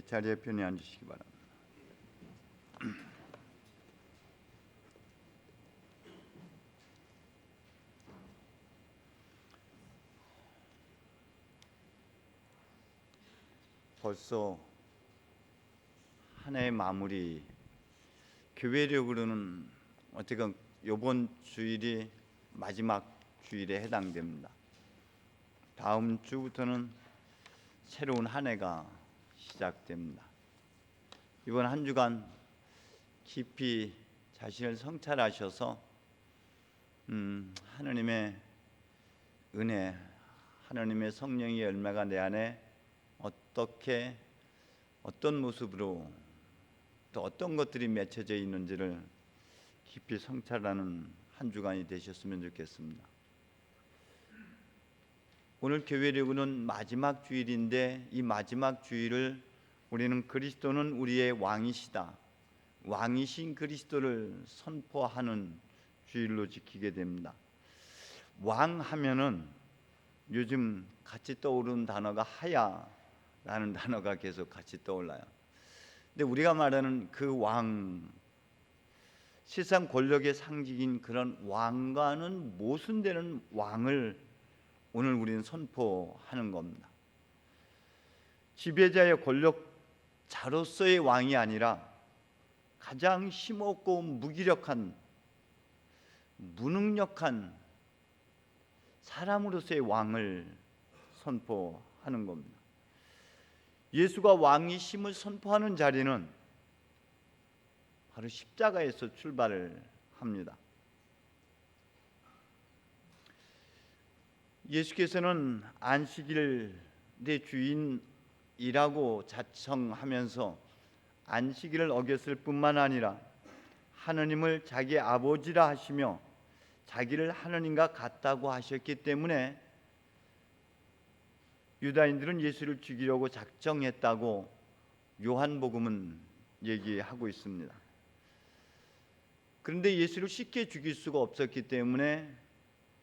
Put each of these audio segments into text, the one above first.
자리에 편히 앉으시기 바랍니다. 벌써 한 해의 마무리, 교회력으로는 어쨌든 이번 주일이 마지막 주일에 해당됩니다. 다음 주부터는 새로운 한 해가 시작됩니다. 이번 한 주간 깊이 자신을 성찰하셔서 하나님의 은혜, 하나님의 성령의 열매가 내 안에 어떻게, 어떤 모습으로, 또 어떤 것들이 맺혀져 있는지를 깊이 성찰하는 한 주간이 되셨으면 좋겠습니다. 오늘 교회력은 마지막 주일인데, 이 마지막 주일을 우리는 그리스도는 우리의 왕이시다, 왕이신 그리스도를 선포하는 주일로 지키게 됩니다. 왕 하면은 요즘 같이 떠오르는 단어가 하야라는 단어가 계속 같이 떠올라요. 근데 우리가 말하는 그 왕, 세상 권력의 상징인 그런 왕과는 모순되는 왕을 오늘 우리는 선포하는 겁니다. 지배자의 권력자로서의 왕이 아니라 가장 힘없고 무기력한, 무능력한 사람으로서의 왕을 선포하는 겁니다. 예수가 왕이심을 선포하는 자리는 바로 십자가에서 출발을 합니다. 예수께서는 안식일의 주인이라고 자청하면서 안식일을 어겼을 뿐만 아니라 하느님을 자기 아버지라 하시며 자기를 하느님과 같다고 하셨기 때문에 유다인들은 예수를 죽이려고 작정했다고 요한복음은 얘기하고 있습니다. 그런데 예수를 쉽게 죽일 수가 없었기 때문에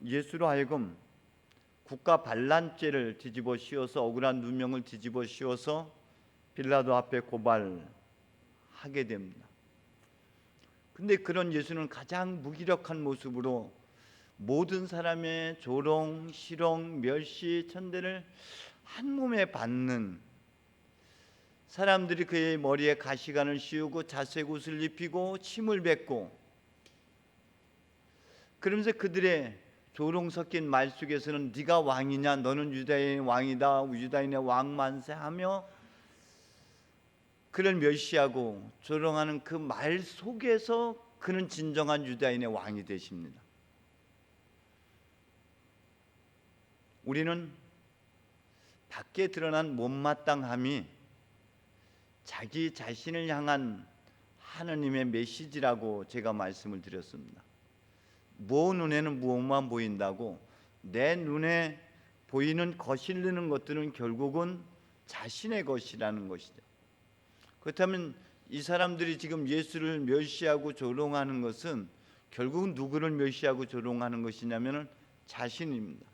예수로 하여금 국가 반란죄를 뒤집어 씌워서, 억울한 누명을 뒤집어 씌워서 빌라도 앞에 고발하게 됩니다. 근데 그런 예수는 가장 무기력한 모습으로 모든 사람의 조롱, 희롱, 멸시, 천대를 한 몸에 받는, 사람들이 그의 머리에 가시관을 씌우고 자색옷을 입히고 침을 뱉고, 그러면서 그들의 조롱 섞인 말 속에서는 네가 왕이냐, 너는 유다인의 왕이다, 유다인의 왕 만세하며 그를 멸시하고 조롱하는 그 말 속에서 그는 진정한 유다인의 왕이 되십니다. 우리는 밖에 드러난 못마땅함이 자기 자신을 향한 하느님의 메시지라고 제가 말씀을 드렸습니다. 모 눈에는 무엇만 보인다고, 내 눈에 보이는 거슬리는 것들은 결국은 자신의 것이라는 것이죠. 그렇다면 이 사람들이 지금 예수를 멸시하고 조롱하는 것은 결국은 누구를 멸시하고 조롱하는 것이냐면은 자신입니다.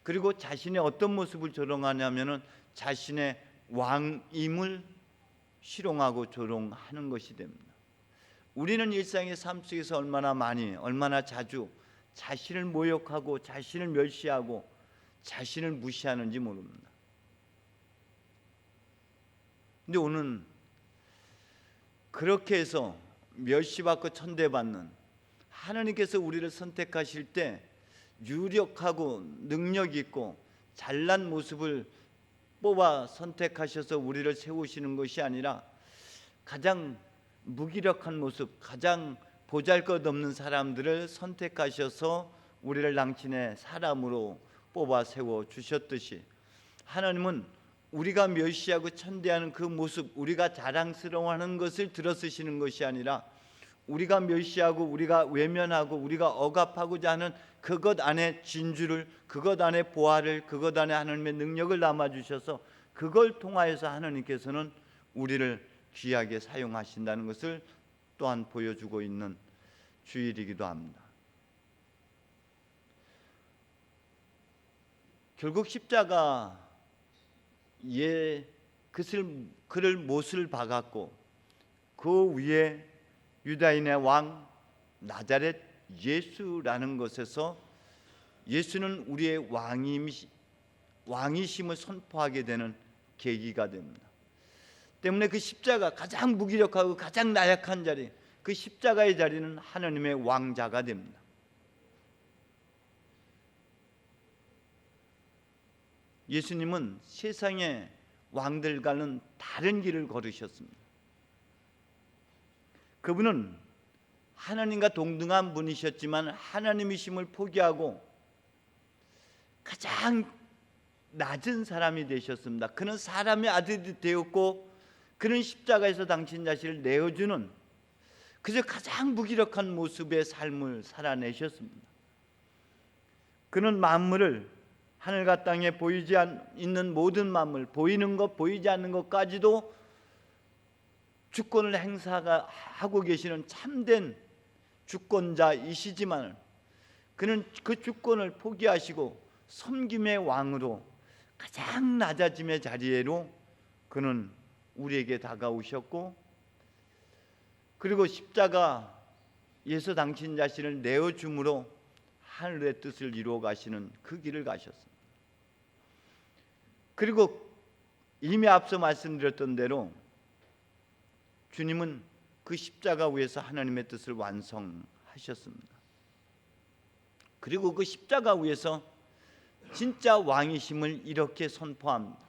그리고 자신의 어떤 모습을 조롱하냐면은 자신의 왕임을 희롱하고 조롱하는 것이 됩니다. 우리는 일상의 삶 속에서 얼마나 많이, 얼마나 자주 자신을 모욕하고 자신을 멸시하고 자신을 무시하는지 모릅니다. 근데 오늘 그렇게 해서 멸시받고 천대받는 하나님께서 우리를 선택하실 때 유력하고 능력 있고 잘난 모습을 뽑아 선택하셔서 우리를 세우시는 것이 아니라 가장 무기력한 모습, 가장 보잘것없는 사람들을 선택하셔서 우리를 당신의 사람으로 뽑아 세워 주셨듯이, 하나님은 우리가 멸시하고 천대하는 그 모습, 우리가 자랑스러워하는 것을 들어쓰시는 것이 아니라 우리가 멸시하고 우리가 외면하고 우리가 억압하고자 하는 그것 안에 진주를, 그것 안에 보화를, 그것 안에 하나님의 능력을 담아주셔서 그걸 통하여서 하나님께서는 우리를 귀하게 사용하신다는 것을 또한 보여주고 있는 주일이기도 합니다. 결국 십자가의 그를 못을 박았고 그 위에 유다인의 왕 나자렛 예수라는 것에서 예수는 우리의 왕이심을 선포하게 되는 계기가 됩니다. 때문에 그 십자가, 가장 무기력하고 가장 나약한 자리, 그 십자가의 자리는 하나님의 왕자가 됩니다. 예수님은 세상의 왕들과는 다른 길을 걸으셨습니다. 그분은 하나님과 동등한 분이셨지만 하나님이심을 포기하고 가장 낮은 사람이 되셨습니다. 그는 사람의 아들이 되었고 그는 십자가에서 당신 자신을 내어주는 그저 가장 무기력한 모습의 삶을 살아내셨습니다. 그는 만물을, 하늘과 땅에 보이지 있는 모든 만물, 보이는 것 보이지 않는 것까지도 주권을 행사하고 계시는 참된 주권자이시지만 그는 그 주권을 포기하시고 섬김의 왕으로 가장 낮아짐의 자리에로 그는 우리에게 다가오셨고, 그리고 십자가에서 당신 자신을 내어줌으로 하늘의 뜻을 이루어 가시는 그 길을 가셨습니다. 그리고 이미 앞서 말씀드렸던 대로 주님은 그 십자가 위에서 하나님의 뜻을 완성하셨습니다. 그리고 그 십자가 위에서 진짜 왕이심을 이렇게 선포합니다.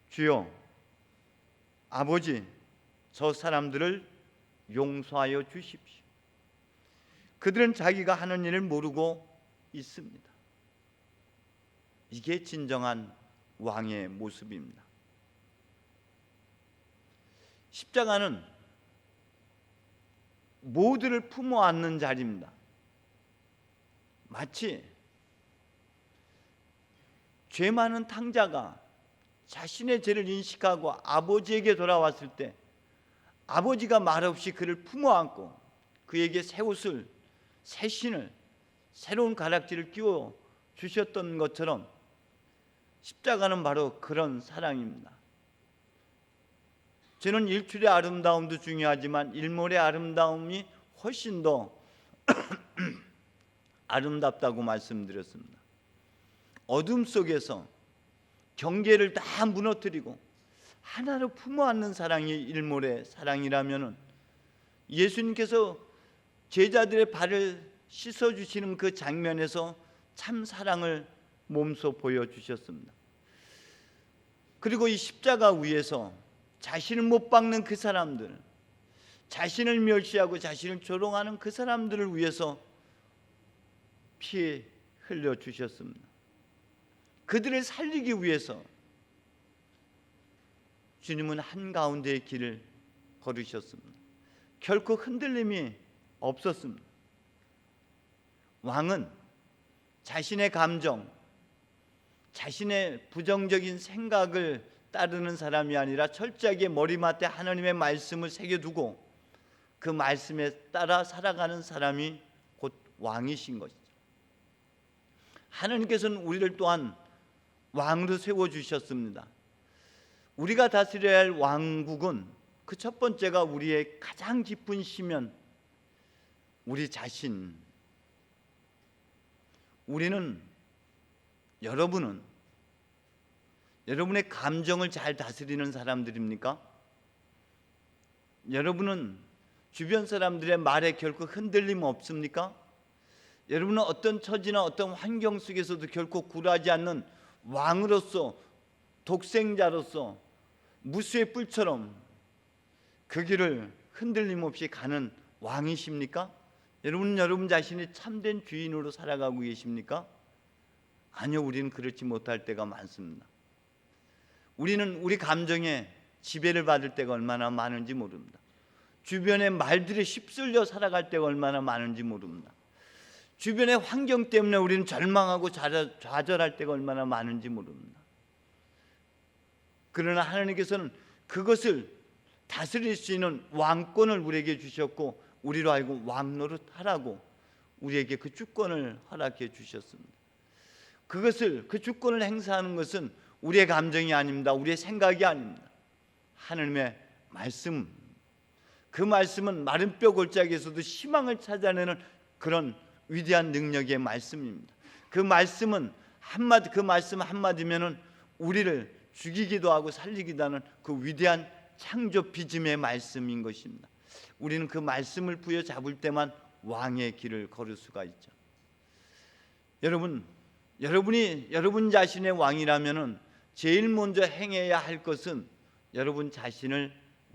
주여, 아버지, 저 사람들을 용서하여 주십시오. 그들은 자기가 하는 일을 모르고 있습니다. 이게 진정한 왕의 모습입니다. 십자가는 모두를 품어 안는 자리입니다. 마치 죄 많은 탕자가 자신의 죄를 인식하고 아버지에게 돌아왔을 때 아버지가 말없이 그를 품어 안고 그에게 새 옷을, 새 신을, 새로운 가락지를 끼워 주셨던 것처럼 십자가는 바로 그런 사랑입니다. 저는 일출의 아름다움도 중요하지만 일몰의 아름다움이 훨씬 더 아름답다고 말씀드렸습니다. 어둠 속에서 경계를 다 무너뜨리고 하나로 품어 안는 사랑이 일몰의 사랑이라면 예수님께서 제자들의 발을 씻어주시는 그 장면에서 참 사랑을 몸소 보여주셨습니다. 그리고 이 십자가 위에서 자신을 못 박는 그 사람들, 자신을 멸시하고 자신을 조롱하는 그 사람들을 위해서 피 흘려주셨습니다. 그들을 살리기 위해서 주님은 한가운데의 길을 걸으셨습니다. 결코 흔들림이 없었습니다. 왕은 자신의 감정, 자신의 부정적인 생각을 따르는 사람이 아니라 철저하게 머리맡에 하나님의 말씀을 새겨두고 그 말씀에 따라 살아가는 사람이 곧 왕이신 것이죠. 하나님께서는 우리를 또한 왕으로 세워주셨습니다. 우리가 다스려야 할 왕국은 그 첫 번째가 우리의 가장 깊은 시면 우리 자신. 여러분은 여러분의 감정을 잘 다스리는 사람들입니까? 여러분은 주변 사람들의 말에 결코 흔들림 없습니까? 여러분은 어떤 처지나 어떤 환경 속에서도 결코 굴하지 않는 왕으로서, 독생자로서 무수의 뿔처럼 그 길을 흔들림 없이 가는 왕이십니까? 여러분은 여러분 자신이 참된 주인으로 살아가고 계십니까? 아니요, 우리는 그렇지 못할 때가 많습니다. 우리는 우리 감정에 지배를 받을 때가 얼마나 많은지 모릅니다. 주변의 말들에 휩쓸려 살아갈 때가 얼마나 많은지 모릅니다. 주변의 환경 때문에 우리는 절망하고 좌절할 때가 얼마나 많은지 모릅니다. 그러나 하나님께서는 그것을 다스릴 수 있는 왕권을 우리에게 주셨고 우리로 하여금 왕노릇 하라고 우리에게 그 주권을 허락해 주셨습니다. 그 주권을 행사하는 것은 우리의 감정이 아닙니다. 우리의 생각이 아닙니다. 하나님의 말씀, 그 말씀은 마른 뼈 골짜기에서도 희망을 찾아내는 그런 위대한 능력의 말씀입니다. 그 말씀은 한마디, 그 말씀 한마디면은 우리를 죽이기도 하고 살리기도 하는 그 위대한 창조 비즘의 말씀인 것입니다. 우리는 그 말씀을 부여잡을 때만 왕의 길을 걸을 수가 있죠. 여러분이 여러분 자신의 왕이라면은 제일 먼저 행해야 할 것은 여러분 자신을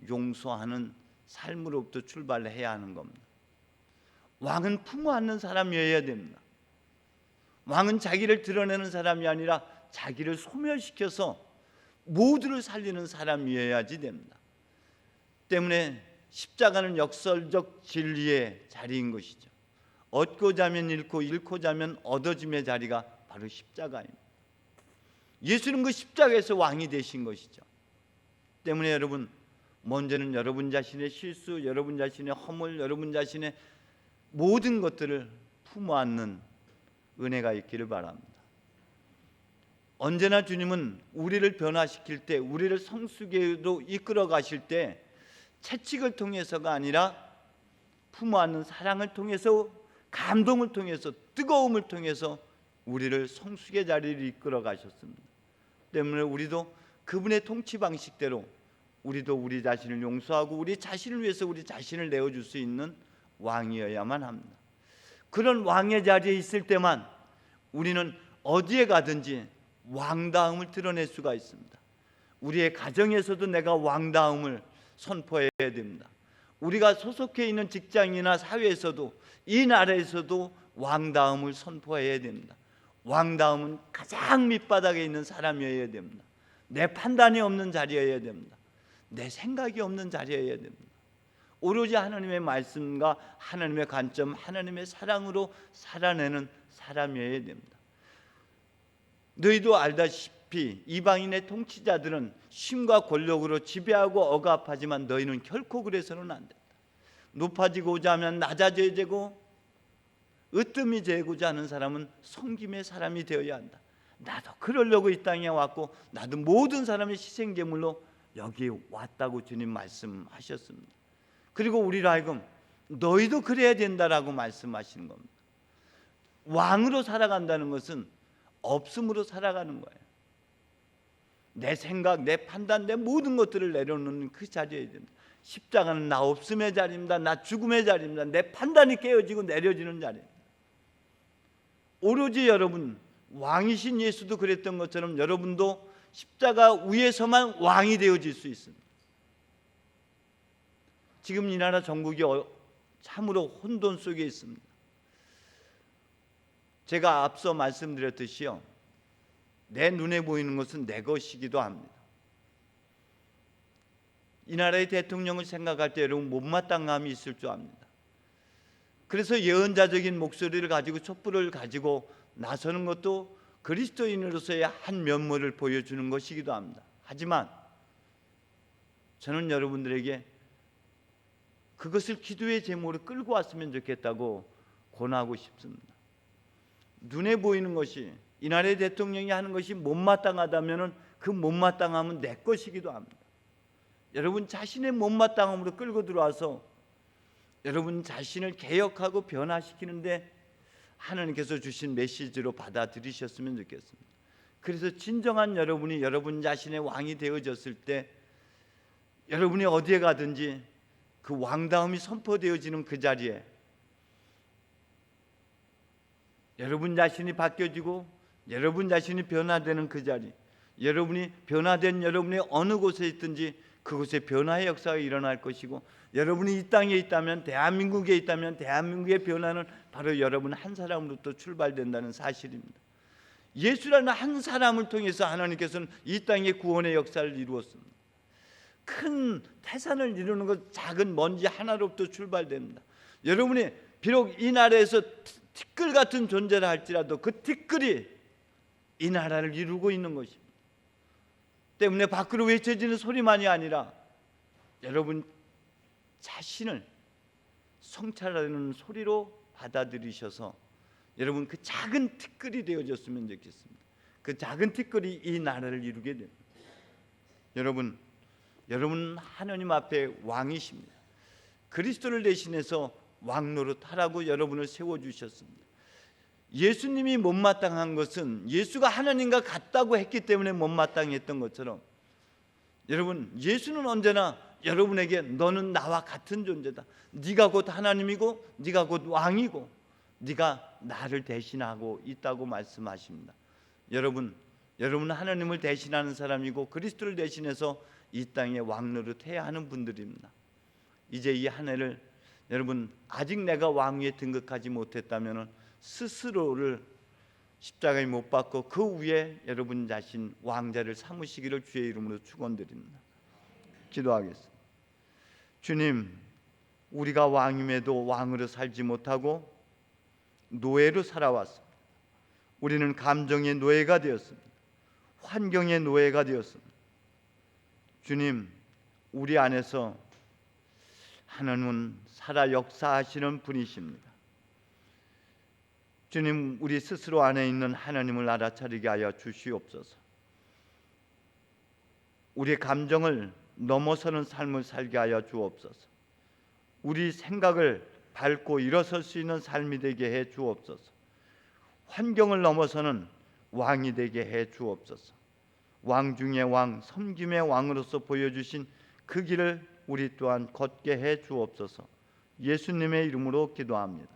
용서하는 삶으로부터 출발해야 하는 겁니다. 왕은 품어 안는 사람이어야 됩니다. 왕은 자기를 드러내는 사람이 아니라 자기를 소멸시켜서 모두를 살리는 사람이어야지 됩니다. 때문에 십자가는 역설적 진리의 자리인 것이죠. 얻고자 하면 잃고, 잃고자 하면 얻어짐의 자리가 바로 십자가입니다. 예수는 그 십자가에서 왕이 되신 것이죠. 때문에 여러분, 먼저는 여러분 자신의 실수, 여러분 자신의 허물, 여러분 자신의 모든 것들을 품어 안는 은혜가 있기를 바랍니다. 언제나 주님은 우리를 변화시킬 때, 우리를 성숙에도 이끌어 가실 때 채찍을 통해서가 아니라 품어 안는 사랑을 통해서, 감동을 통해서, 뜨거움을 통해서 우리를 성숙의 자리를 이끌어 가셨습니다. 때문에 우리도 그분의 통치 방식대로 우리도 우리 자신을 용서하고 우리 자신을 위해서 우리 자신을 내어줄 수 있는 왕이어야만 합니다. 그런 왕의 자리에 있을 때만 우리는 어디에 가든지 왕다움을 드러낼 수가 있습니다. 우리의 가정에서도 내가 왕다움을 선포해야 됩니다. 우리가 소속해 있는 직장이나 사회에서도, 이 나라에서도 왕다움을 선포해야 됩니다. 왕다움은 가장 밑바닥에 있는 사람이어야 됩니다. 내 판단이 없는 자리여야 됩니다. 내 생각이 없는 자리여야 됩니다. 오로지 하나님의 말씀과 하나님의 관점, 하나님의 사랑으로 살아내는 사람이어야 됩니다. 너희도 알다시피 이방인의 통치자들은 힘과 권력으로 지배하고 억압하지만 너희는 결코 그래서는 안 된다. 높아지고자 하면 낮아져야 되고, 으뜸이 되고자 하는 사람은 섬김의 사람이 되어야 한다. 나도 그러려고 이 땅에 왔고, 나도 모든 사람의 희생제물로 여기 왔다고 주님 말씀하셨습니다. 그리고 우리로 하여금 너희도 그래야 된다라고 말씀하시는 겁니다. 왕으로 살아간다는 것은 없음으로 살아가는 거예요. 내 생각, 내 판단, 내 모든 것들을 내려놓는 그 자리여야 됩니다. 십자가는 나 없음의 자리입니다. 나 죽음의 자리입니다. 내 판단이 깨어지고 내려지는 자리입니다. 오로지 여러분, 왕이신 예수도 그랬던 것처럼 여러분도 십자가 위에서만 왕이 되어질 수 있습니다. 지금 이 나라 전국이 참으로 혼돈 속에 있습니다. 제가 앞서 말씀드렸듯이요, 내 눈에 보이는 것은 내 것이기도 합니다. 이 나라의 대통령을 생각할 때 여러분 못마땅함이 있을 줄 압니다. 그래서 예언자적인 목소리를 가지고 촛불을 가지고 나서는 것도 그리스도인으로서의 한 면모를 보여주는 것이기도 합니다. 하지만 저는 여러분들에게 그것을 기도의 제목으로 끌고 왔으면 좋겠다고 권하고 싶습니다. 눈에 보이는 것이, 이 나라의 대통령이 하는 것이 못마땅하다면 그 못마땅함은 내 것이기도 합니다. 여러분 자신의 못마땅함으로 끌고 들어와서 여러분 자신을 개혁하고 변화시키는데 하나님께서 주신 메시지로 받아들이셨으면 좋겠습니다. 그래서 진정한 여러분이 여러분 자신의 왕이 되어졌을 때 여러분이 어디에 가든지 그 왕다움이 선포되어지는 그 자리에 여러분 자신이 바뀌어지고 여러분 자신이 변화되는 그 자리, 여러분이 변화된 여러분이 어느 곳에 있든지 그곳에 변화의 역사가 일어날 것이고, 여러분이 이 땅에 있다면, 대한민국에 있다면 대한민국의 변화는 바로 여러분 한 사람으로부터 출발된다는 사실입니다. 예수라는 한 사람을 통해서 하나님께서는 이 땅의 구원의 역사를 이루었습니다. 큰 태산을 이루는 것, 작은 먼지 하나로부터 출발됩니다. 여러분이 비록 이 나라에서 티끌 같은 존재를 할지라도 그 티끌이 이 나라를 이루고 있는 것입니다. 때문에 밖으로 외쳐지는 소리만이 아니라 여러분 자신을 성찰하는 소리로 받아들이셔서 여러분 그 작은 티끌이 되어졌으면 좋겠습니다. 그 작은 티끌이 이 나라를 이루게 됩니다. 여러분 하나님 앞에 왕이십니다. 그리스도를 대신해서 왕 노릇하라고 여러분을 세워주셨습니다. 예수님이 못마땅한 것은 예수가 하나님과 같다고 했기 때문에 못마땅했던 것처럼, 여러분 예수는 언제나 여러분에게 너는 나와 같은 존재다, 네가 곧 하나님이고 네가 곧 왕이고 네가 나를 대신하고 있다고 말씀하십니다. 여러분은 하나님을 대신하는 사람이고 그리스도를 대신해서 이 땅에 왕 노릇해야 하는 분들입니다. 이제 이 한 해를 여러분 아직 내가 왕위에 등극하지 못했다면 스스로를 십자가에 못 박고 그 위에 여러분 자신 왕자를 삼으시기를 주의 이름으로 축원드립니다. 기도하겠습니다. 주님, 우리가 왕임에도 왕으로 살지 못하고 노예로 살아왔습니다. 우리는 감정의 노예가 되었습니다. 환경의 노예가 되었습니다. 주님, 우리 안에서 하나님은 살아 역사하시는 분이십니다. 주님, 우리 스스로 안에 있는 하나님을 알아차리게 하여 주시옵소서. 우리의 감정을 넘어서는 삶을 살게 하여 주옵소서. 우리 생각을 밟고 일어설 수 있는 삶이 되게 해 주옵소서. 환경을 넘어서는 왕이 되게 해 주옵소서. 왕 중의 왕, 섬김의 왕으로서 보여주신 그 길을 우리 또한 걷게 해 주옵소서. 예수님의 이름으로 기도합니다.